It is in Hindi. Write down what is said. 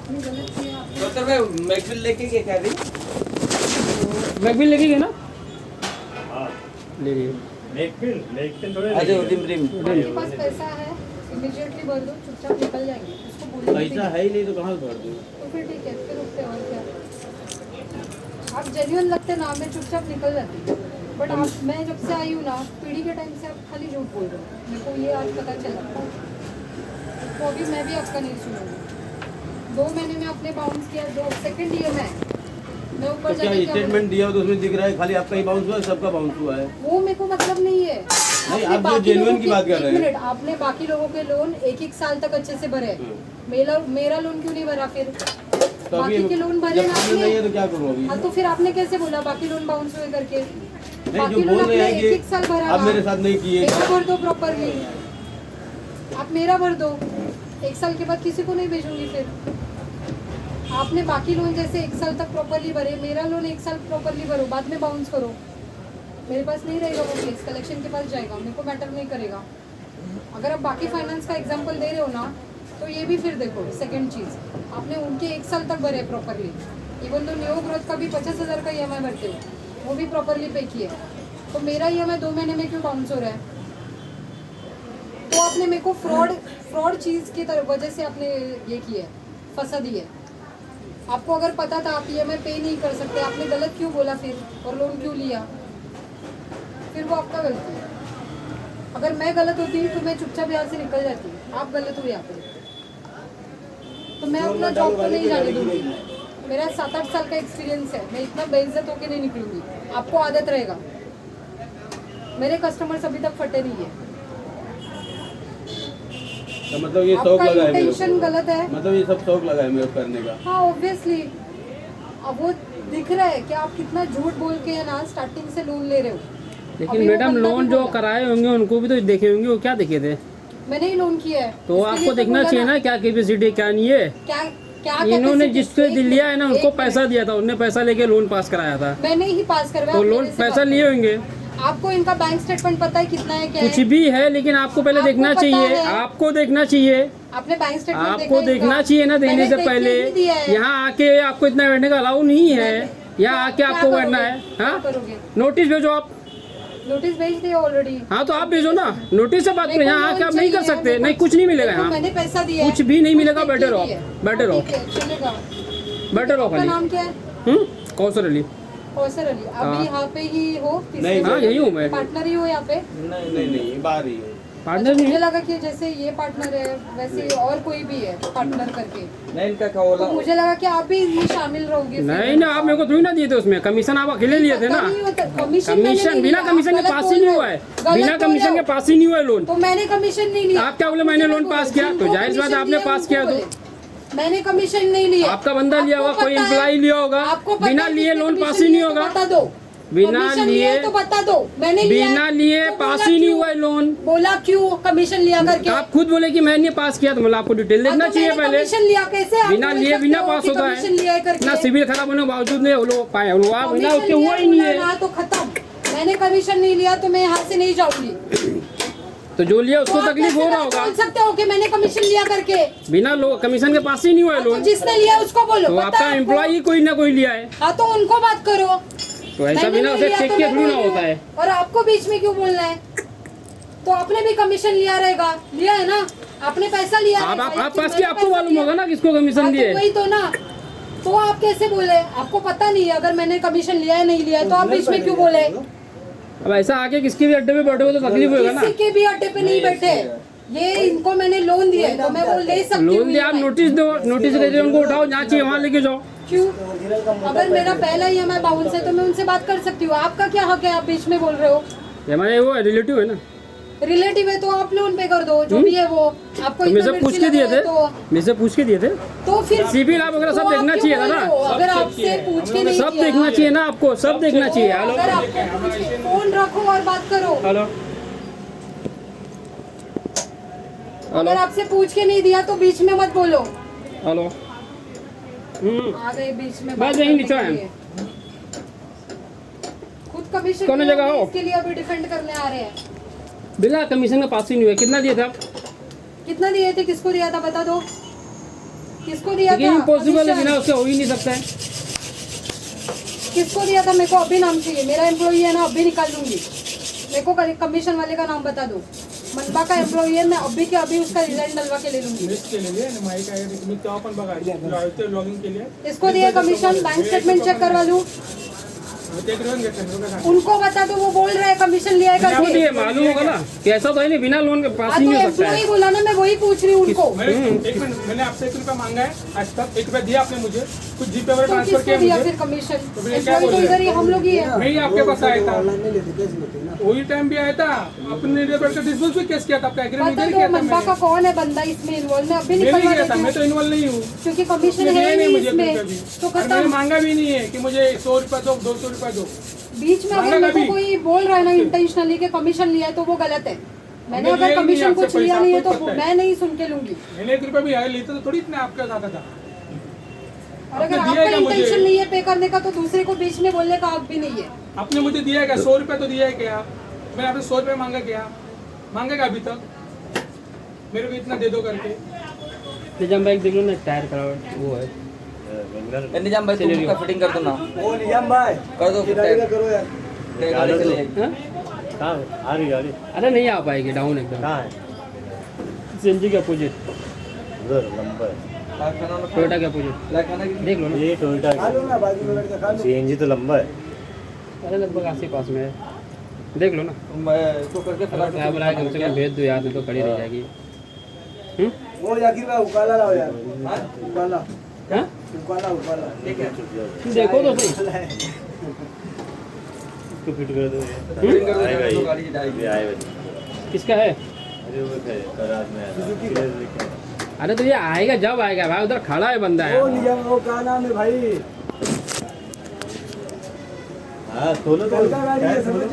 आपने गलत किया। डॉक्टर भाई मैकबिल लेके गए क्या अभी? मैकबिल लेके गए ना? हाँ ले लिए। लेकिन थोड़े अरे रिम रिम आपके पास पैसा है, इमीडिएटली भर दो, चुपचाप निकल जाएंगे। उसको बोलने पैसा है ही नहीं तो कहाँ से भर दूँ? तो फिर ठीक है, फिर रुकते और क्या। आप जेन्युइन लगते ना, मैं चुपचाप निकल जाती। बट आप, मैं जब से आई हूँ ना, पीढ़ी के टाइम से आप खाली झूठ बोल रहे हो। मेरे को ये आज पता चला, तो अभी मैं भी आपका नहीं सुनूंगी। 2 महीने में आपने बाउंस किया, 2 सेकंड ईयर में मैं ऊपर तो क्या जाके स्टेटमेंट दिया हो तो उसमें दिख रहा है खाली आपका ही बाउंस हुआ है, सबका बाउंस हुआ है? वो मेरे को मतलब नहीं है। नहीं, आपने आप जो बाकी genuine लोगों की के- बात कर रहे हैं। एक मिनट, आपने बाकी लोगों के लोन 1-1 साल तक अच्छे से भरे हैं। मेरा लोन क्यों नहीं भरा फिर? तो अभी बाकी के लोन भरे जब ना नहीं है आपने। तो क्या करूँ अभी? हाँ, तो फिर आपने कैसे बोला बाकी लोन बाउंस हुए करके? नहीं, बाकी जो लोन बोल रहे आपने हैं 1-1 साल भरा कि आप ना। मेरे साथ नहीं किए। मेरा भर दो प्रॉपरली, आप मेरा भर दो। 1 साल के बाद किसी को नहीं भेजूंगी फिर। आपने बाकी लोन जैसे 1 साल तक प्रॉपरली भरे, मेरा लोन 1 साल प्रॉपरली भरो, बाद में बाउंस करो। मेरे पास नहीं रहेगा वो केस, कलेक्शन के पास जाएगा, मेरे को मैटर नहीं करेगा। अगर आप बाकी फाइनेंस का एग्जांपल दे रहे हो ना, तो ये भी फिर देखो। सेकंड चीज़, आपने उनके 1 साल तक भरे प्रॉपरली। इवन तो न्यू ग्रोथ का भी 50,000 का EMI भरते हो, वो भी प्रॉपरली पे किए। तो मेरा EMI 2 महीने में क्यों बाउंस हो रहा है? तो आपने मेरे को फ्रॉड चीज़ की वजह से आपने ये किया है, फंसा दिया है। आपको अगर पता था आप EMI पे नहीं कर सकते, आपने गलत क्यों बोला फिर, और लोन क्यों लिया? फिर वो आपका गलती है। अगर मैं गलत होती तो मैं चुपचाप यहाँ से निकल जाती। आप गलत हो यहाँ पे, तो मैं अपना जॉब तो नहीं जाने दूंगी। मेरा 7-8 साल का एक्सपीरियंस है, मैं इतना बेइज्जत होके नहीं निकलूंगी। आपको आदत रहेगा। मेरे कस्टमर्स अभी तक फटे नहीं है। तो मतलब ये शौक आपका लगा है मेरे इंटेंशन को। गलत है। मतलब ये सब शौक लगा है मेरे को करने का। हाँ, ऑब्वियसली। अब वो दिख रहा है कि आप कितना झूठ बोल के है ना स्टार्टिंग से लोन ले रहे हो। लेकिन अभी वो मैडम बंदा लोन भी जो बोला। कराए होंगे उनको भी तो देखे होंगे, वो क्या देखे थे? मैंने ही लोन किया है, तो इसके लिए आपको देखना बोला चाहिए ना क्या कैपेसिटी क्या नहीं है। क्या क्या इन्होंने capacity- जिसको एक लिया है ना मिनट, उनको एक पैसा मिनट। दिया था, उनने पैसा लेके लोन पास कराया था। मैंने ही पास करवाया। तो आप लोन मेरे से पैसा बात लिए होंगे, करो। आपको इनका बैंक स्टेटमेंट पता है कितना है, क्या कुछ है? भी है, लेकिन आपको पहले आपको देखना पता चाहिए। है। आपको देखना चाहिए, आपने बैंक स्टेटमेंट आपको देखना चाहिए ना देने से पहले। यहाँ आके आपको इतना बैठने का अलाउ नहीं है। यहाँ आके आपको बैठना है। हाँ, करोगे? नोटिस भेजो आप। नोटिस भेज दिया ऑलरेडी। हाँ, तो आप भेजो ना, नोटिस से बात करें। यहाँ आके आप नहीं कर सकते। नहीं, कुछ नहीं मिलेगा यहाँ, मैंने पैसा दिया है। कुछ भी नहीं मिलेगा। कुछ बैठे रहो, नहीं है। बैठे रहो, ठीक है, चलेगा। बैठे रहो आपका खाली। नाम क्या है? कौशल अली। कौशल अली। हाँ। अभी यहाँ पे ही हो? नहीं, हाँ, यही हूँ मैं। पार्टनर ही हो यहाँ पे? नहीं बाहर ही है। पार्टनर मुझे नहीं, लगा कि जैसे ये पार्टनर है वैसे ही और कोई भी है पार्टनर करके, नहीं इनका क्या बोला? तो मुझे लगा कि आप भी इसमें शामिल रहोगे। नहीं ना, आप मेरे को थोड़ी ना दिए थे उसमें कमीशन। आप अकेले लिए थे ना। कमीशन बिना कमीशन के पास ही नहीं हुआ है। बिना कमीशन के पास ही नहीं हुआ है लोन। तो मैंने कमीशन नहीं लिया। आप क्या बोले? मैंने लोन पास किया, तो जाहिर सी बात है आपने पास किया। तो मैंने कमीशन नहीं लिया। आपका बंदा लिया होगा, आपको कोई पता है? एम्प्लॉय लिया होगा। आपको पता बिना है लिए किसने लोन कमीशन पास ही नहीं लिया तो होगा। बता दो। बिना कमीशन लिए लिया है तो बता दो। मैंने लिया बिना है, लिए तो पास बोला ही नहीं क्यों? हुआ है लोन। बोला क्यों कमीशन लिया करके? आप खुद बोले कि मैंने पास किया, तो मतलब आपको डिटेल देखना तो चाहिए मैंने पहले। कमीशन लिया कैसे? आप बिना बोल लिए सकते बिना हो पास कि होता कमीशन लिया है करके। ना। सिविल खराब होने के बावजूद नहीं वो लोग पाए, बिना कमीशन उसके लिया हुआ ही नहीं बोला है। ना तो खत्म। मैंने कमीशन नहीं लिया तो मैं यहाँ से नहीं जाऊंगी। तो जो लिया उसको तो आप तकलीफ कैसे हो रहा होगा। बोल सकते हो कि मैंने कमीशन लिया करके? बिना कमीशन के पास ही नहीं हुआ है तो लोन। जिसने लिया उसको बोलो। तो पता आपका है आपको? एम्प्लॉय कोई ना कोई लिया है, हाँ, तो उनको बात करो। तो ऐसा मैंने बिना नहीं उसे लिया चेक तो किया मैं थोड़ी ना बोल रही होता है। हूँ। और आपको बीच में क्यों बोलना है? तो आपने भी कमीशन लिया रहेगा, लिया है ना? आपने पैसा लिया आप रहेगा, आप या पास फिर की मैंने आपको पैसा मालूम लिया? होगा ना किसको कमीशन हाँ, दिए। तो वही तो ना। तो आप कैसे बोले? आपको पता नहीं है अगर मैंने कमीशन लिया है नहीं लिया है, तो आप बीच में क्यों बोले? अब ऐसा आके किसके भी अड्डे पे बैठे हो तो तकलीफ होगा ना। किसी के भी अड्डे पे नहीं बैठे। ये इनको मैंने लोन दिया है तो मैं वो ले सकती हूँ। लोन दिया, आप नोटिस दो, नोटिस दे उनको उठाओ, जहाँ चाहिए वहाँ लेके जाओ। क्यों? अगर मेरा पहला EMI बाउंस है तो मैं उनसे बात कर सकती हूँ। आपका क्या हक है? आप बीच में बोल रहे हो। ये हमारे वो रिलेटिव है ना, रिलेटिव है तो आप लोन पे कर दो, जो भी है वो। आपको तो इतना मुझसे पूछ मिर्ची के लग दिए रहा है थे, मुझसे पूछ के दिए थे। तो फिर सिविल आप वगैरह सब तो आप देखना क्यों चाहिए था बोल ना। रहे हो? अगर आपसे पूछ के नहीं सब किया, देखना चाहिए ना आपको, सब देखना चाहिए। अगर हेलो आपको पूछ के फोन रखो और बात करो। हेलो अगर हेलो आपसे पूछ के नहीं दिया तो बीच में मत बोलो। हेलो आ गए बीच में बस बात यहीं करने नीचे के हैं। लिए। खुद कमीशन कौन जगह हो? इसके लिए अभी डिफेंड करने आ रहे हैं। बिना कमीशन का पास ही नहीं हुआ। कितना दिए थे आप? कितना दिए थे? किसको दिया था? बता दो। किसको दिया था इम्पॉसिबल है, commission? बिना उसके हो ही नहीं सकता है। किसको दिया था? मेरे को अभी नाम चाहिए, मेरा एम्प्लॉई है ना, अभी निकाल दूंगी। मेरे को कमीशन वाले का नाम बता दो। मनपा का एम्प्लॉई है, मैं अभी के अभी उसका रिजाइन डलवा के ले लूंगी। लिस्ट केलेली आहे माहिती आहे तुम्ही तेव्हा पण बघा लॉगिंग केली आहे इसको दिया कमीशन, बैंक स्टेटमेंट चेक करवा लूं। ते घेऊन घेतलं बघा सांग उनको बता दो, वो बोल रहे हैं कमीशन लिया है क्या करके। ये मालूम होगा ना कि ऐसा तो है नहीं, बिना लोन के पास हाँ ही तो नहीं हो सकता एम्प्लॉई है। बोला ना, मैं वही पूछ रही हूँ उनको। एक मिनट मैंने आपसे 1 रुपया मांगा है आज तक, 1 रुपया दिया आपने मुझे, कुछ जीपे पर तो ट्रांसफर किसको किया दिया मुझे, फिर कमीशन? फिर ये क्या एम्प्लॉई तो बोल रहे इधर ही हम लोग ही है। मैं ही आपके पास आया था, वही टाइम भी आया था, अपने डिस्बर्स भी केस किया था, आपका एग्रीमेंट बता नहीं दो किया था मनपा का मैंने, कौन है बंदा इसमें इन्वॉल्व? मैं अभी मैं नहीं निकलवा किया था, देती मैं हूँ तो इन्वॉल्व नहीं हूँ, क्योंकि कमीशन उसने है दिया ही नहीं नहीं मुझे इसमें। कभी, तो और मैंने खत्म। मांगा भी नहीं है कि मुझे 100 रुपया दो 200 रुपया दो। बीच में अगर मांगा मेरे को कभी? कोई बोल रहा है ना इंटेंशनली कि कमीशन लिया है तो वो गलत है। मैंने हमने अगर लिया ही नहीं कमीशन आपसे कुछ लिया पैसा, नहीं है आपको तो ही पता है। मैं नहीं सुन के लूंगी। मैंने 1 रुपया भी आया लेता तो थोड़ी इतना आपके साथ था। और अगर आपने दिया आपका क्या मुझे? इंटेंशन नहीं है पे करने का तो दूसरे को बीच में बोलने का हक भी नहीं है। आपने मुझे दिया है क्या? 100 रुपया तो दिया है क्या? मैंने आपसे 100 रुपया मांगा क्या? मांगा क्या अभी तक? मेरे को इतना दे दो करके। निजाम भाई देख लो ना, टायर खराब वो है। निजाम भाई तुम का फिटिंग कर दो ना, ओ निजाम भाई कर दो फिर गाड़ी का करो यार। टायर गाड़ी के लिए। हाँ? कहाँ है? आ रही गाड़ी अरे नहीं आ पाएगी, डाउन एकदम। कहाँ है? सीएनजी के अपोजिट, उधर लंबा है। टोयोटा के अपोजिट लाखाना की देख लो ना। ये टोयोटा खा लो ना, बाजू में बैठ के खा लो। सीएनजी तो लंबा है। अरे लगभग आस पास में है, देख लो ना। मैं इसको करके अगर कैब रहा है कम से कम भेज दो यार, नहीं तो खड़ी रह जाएगी। वो जाकिर भाई उकाला लाओ यार, हाँ उकाला हाँ? उकाला उकाला। ठीक है, तुम देखो तो सही। इसको फिट कर दो। फिटिंग कर दो, आएगा तो ये। गाड़ी जाएगी। ये आएगा। किसका है? अरे वो है गराज में आया। अरे तो ये आएगा जब आएगा भाई, उधर खड़ा है बंदा ओ है। निजाम वो क्या नाम है भाई? हाँ खोलो तो। कल का गाड़ी है समझ